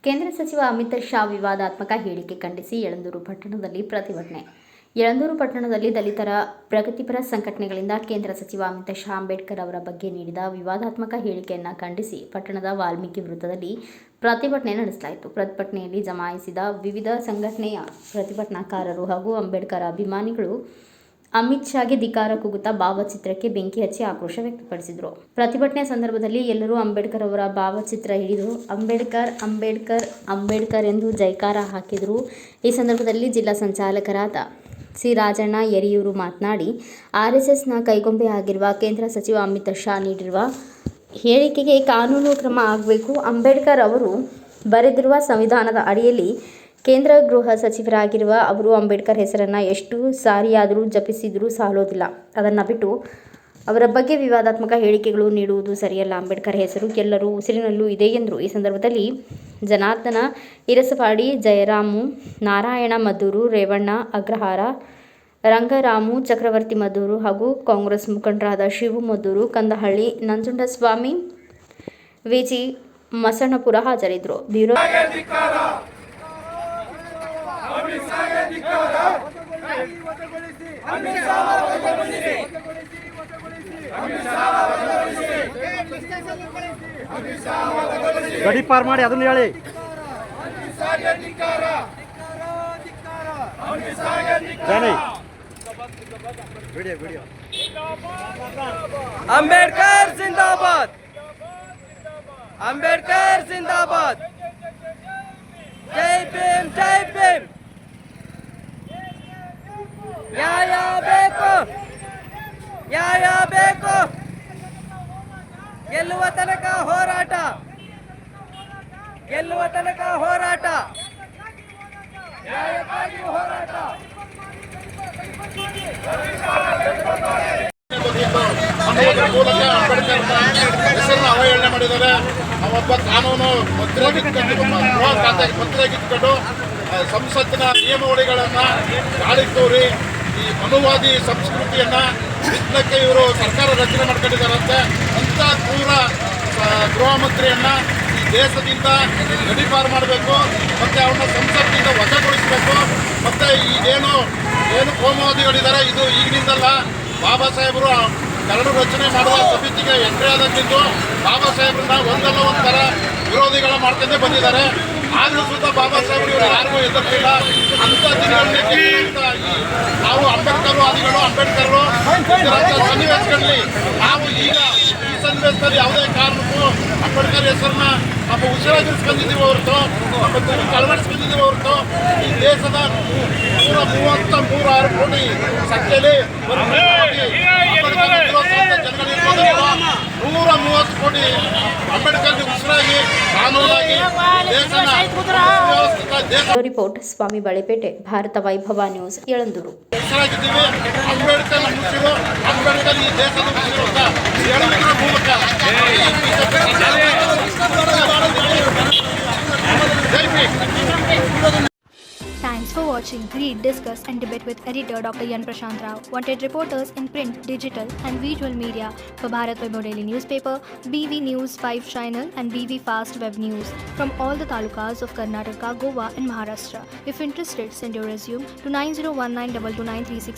ಕೇಂದ್ರ ಸಚಿವ ಅಮಿತ್ ಶಾ ವಿವಾದಾತ್ಮಕ ಹೇಳಿಕೆ ಖಂಡಿಸಿ ಯಳಂದೂರು ಪಟ್ಟಣದಲ್ಲಿ ಪ್ರತಿಭಟನೆ. ಯಳಂದೂರು ಪಟ್ಟಣದಲ್ಲಿ ದಲಿತರ ಪ್ರಗತಿಪರ ಸಂಘಟನೆಗಳಿಂದ ಕೇಂದ್ರ ಸಚಿವ ಅಮಿತ್ ಶಾ ಅಂಬೇಡ್ಕರ್ ಅವರ ಬಗ್ಗೆ ನೀಡಿದ ವಿವಾದಾತ್ಮಕ ಹೇಳಿಕೆಯನ್ನು ಖಂಡಿಸಿ ಪಟ್ಟಣದ ವಾಲ್ಮೀಕಿ ವೃತ್ತದಲ್ಲಿ ಪ್ರತಿಭಟನೆ ನಡೆಸಲಾಯಿತು. ಪ್ರತಿಭಟನೆಯಲ್ಲಿ ಜಮಾಯಿಸಿದ ವಿವಿಧ ಸಂಘಟನೆಯ ಪ್ರತಿಭಟನಾಕಾರರು ಹಾಗೂ ಅಂಬೇಡ್ಕರ್ ಅಭಿಮಾನಿಗಳು ಅಮಿತ್ ಶಾಗೆ ಧಿಕ್ಕಾರ ಕೂಗುತ್ತಾ ಭಾವಚಿತ್ರಕ್ಕೆ ಬೆಂಕಿ ಹಚ್ಚಿ ಆಕ್ರೋಶ ವ್ಯಕ್ತಪಡಿಸಿದರು. ಪ್ರತಿಭಟನೆ ಸಂದರ್ಭದಲ್ಲಿ ಎಲ್ಲರೂ ಅಂಬೇಡ್ಕರ್ ಅವರ ಭಾವಚಿತ್ರ ಹಿಡಿದು ಅಂಬೇಡ್ಕರ್ ಅಂಬೇಡ್ಕರ್ ಅಂಬೇಡ್ಕರ್ ಎಂದು ಜೈಕಾರ ಹಾಕಿದರು. ಈ ಸಂದರ್ಭದಲ್ಲಿ ಜಿಲ್ಲಾ ಸಂಚಾಲಕರಾದ ಸಿ ರಾಜಣ್ಣ ಯರಿಯೂರು ಮಾತನಾಡಿ, ಆರ್ಎಸ್ಎಸ್ನ ಕೈಗೊಂಬೆ ಆಗಿರುವ ಕೇಂದ್ರ ಸಚಿವ ಅಮಿತ್ ಶಾ ನೀಡಿರುವ ಹೇಳಿಕೆಗೆ ಕಾನೂನು ಕ್ರಮ ಆಗಬೇಕು. ಅಂಬೇಡ್ಕರ್ ಅವರು ಬರೆದಿರುವ ಸಂವಿಧಾನದ ಅಡಿಯಲ್ಲಿ ಕೇಂದ್ರ ಗೃಹ ಸಚಿವರಾಗಿರುವ ಅವರು ಅಂಬೇಡ್ಕರ್ ಹೆಸರನ್ನು ಎಷ್ಟು ಸಾರಿಯಾದರೂ ಜಪಿಸಿದರೂ ಸಾಲೋದಿಲ್ಲ. ಅದನ್ನು ಬಿಟ್ಟು ಅವರ ಬಗ್ಗೆ ವಿವಾದಾತ್ಮಕ ಹೇಳಿಕೆಗಳು ನೀಡುವುದು ಸರಿಯಲ್ಲ. ಅಂಬೇಡ್ಕರ್ ಹೆಸರು ಎಲ್ಲರ ಉಸಿರಿನಲ್ಲೂ ಇದೆ ಎಂದರು. ಈ ಸಂದರ್ಭದಲ್ಲಿ ಜನಾರ್ದನ ಇರಸಪಾಡಿ, ಜಯರಾಮು, ನಾರಾಯಣ ಮದ್ದೂರು, ರೇವಣ್ಣ ಅಗ್ರಹಾರ, ರಂಗರಾಮು ಚಕ್ರವರ್ತಿ ಮದ್ದೂರು ಹಾಗೂ ಕಾಂಗ್ರೆಸ್ ಮುಖಂಡರಾದ ಶಿವು ಮದ್ದೂರು, ಕಂದಹಳ್ಳಿ, ನಂಜುಂಡಸ್ವಾಮಿ, ವಿಜಿ ಮಸಣಪುರ ಹಾಜರಿದ್ದರು. ಬ್ಯೂರೋ ಗಡಿ ಪಾರ್ ಮಾಡಿ ಅದನ್ನ ಹೇಳಿ. ಅಂಬೇಡ್ಕರ್ ಜಿಂದಾಬಾದ್, ಅಂಬೇಡ್ಕರ್ ಜಿಂದಾಬಾದ್, ಜೈ ಭೀಮ್, ಜೈ ಭೀಮ್. ನ್ಯಾಯ ಬೇಕು, ನ್ಯಾಯ ಬೇಕು, ಗೆಲ್ಲುವ ತನಕ ಹೋರಾಟ, ಗೆಲ್ಲುವ ತನಕ ಹೋರಾಟ, ನ್ಯಾಯಕ್ಕಾಗಿ ಹೋರಾಟ. ಹೆಸರನ್ನು ಅವಹೇಳನೆ ಮಾಡಿದ್ದಾರೆ. ಅವೊಬ್ಬ ಕಾನೂನು ಮಂತ್ರಿಯಾಗಿದ್ದುಕೊಂಡು ಸಂಸತ್ತಿನ ನಿಯಮಾವಳಿಗಳನ್ನು ಗಾಳಿಗೆ ತೋರಿ ಈ ಮನುವಾದಿ ಸಂಸ್ಕೃತಿಯನ್ನು ಬಿತ್ತಕ್ಕೆ ಇವರು ಸರ್ಕಾರ ರಚನೆ ಮಾಡ್ಕೊಂಡಿದ್ದಾರಂತೆ. ಅಂಥ ಕ್ರೂರ ಗೃಹ ಮಂತ್ರಿಯನ್ನು ಈ ದೇಶದಿಂದ ಗಡೀಪಾರು ಮಾಡಬೇಕು, ಮತ್ತು ಅವನ್ನ ಸಂಸತ್ತಿನಿಂದ ವಜಾಗೊಳಿಸಬೇಕು. ಮತ್ತು ಏನು ಕೋಮುವಾದಿಗಳಿದ್ದಾರೆ, ಇದು ಈಗಿನಿಂದಲ್ಲ. ಬಾಬಾ ಸಾಹೇಬರು ಕರಡು ರಚನೆ ಮಾಡುವ ಸಮಿತಿಗೆ ಎಂಟ್ರಿ ಆದಂತಿದ್ದು ಬಾಬಾ ಸಾಹೇಬ್ರನ್ನ ಒಂದಲ್ಲ ಒಂದು ಥರ ವಿರೋಧಿಗಳ ಮಾಡ್ಕೊಂಡೇ ಬಂದಿದ್ದಾರೆ. ಆದರೂ ಸುತ್ತ ಬಾಬಾ ಸಾಹೇಬರು ಇವರು ಯಾರಿಗೂ ಎದುರಿಲ್ಲ. ಅಂಥ ದಿನಗಳಲ್ಲಿ ನಾವು ಅಂಬೇಡ್ಕರ್ವಾದಿಗಳು, ಅಂಬೇಡ್ಕರ್ರು ಸನ್ನಿವೇಶಗಳಲ್ಲಿ ನಾವು ಈಗ ಈ ಸನ್ನಿವೇಶದಲ್ಲಿ ಯಾವುದೇ ಕಾರಣಕ್ಕೂ ಅಂಬೇಡ್ಕರ್ ಹೆಸರನ್ನ ನಮ್ಮ ಉಸಿರಾಗಿರಿಸ್ಕೊಂಡಿದ್ದೀವಿ ಹೊರತು, ನಮ್ಮ ದುಡ್ಡು ಅಳವಡಿಸ್ಕೊಂಡಿದ್ದೀವಿ ಹೊರತು ಈ ದೇಶದ 133 ಕೋಟಿ ಸಂಖ್ಯೆಯಲ್ಲಿ 130 ಕೋಟಿ ಅಂಬೇಡ್ಕರ್ಗೆ ಉಸಿರಾಗಿ ಕಾನೂನಾಗಿ ದೇಶನ ರಿಪೋರ್ಟ್ ಸ್ವಾಮಿ ಬಳೆಪೇಟೆ, ಭಾರತ ವೈಭವ ನ್ಯೂಸ್, ಯಳಂದೂರು. ಹೆಸರಾಗಿದ್ದೀವಿ. ಅಂಬೇಡ್ಕರ್ ಉಸಿರು, ಅಂಬೇಡ್ಕರ್ ಈ ದೇಶದ ಉಸಿರು ಅಂತ ಹೇಳುವುದರ ಮೂಲಕ Thanks for watching Read, Discuss and Debate with editor Dr. Yan Prashant Rao. Wanted reporters in print, digital and visual media for Bharat Vaibhav Daily Newspaper, BV News 5 Channel and BV Fast Web News from all the talukas of Karnataka, Goa and Maharashtra. If interested, send your resume to 9019229369.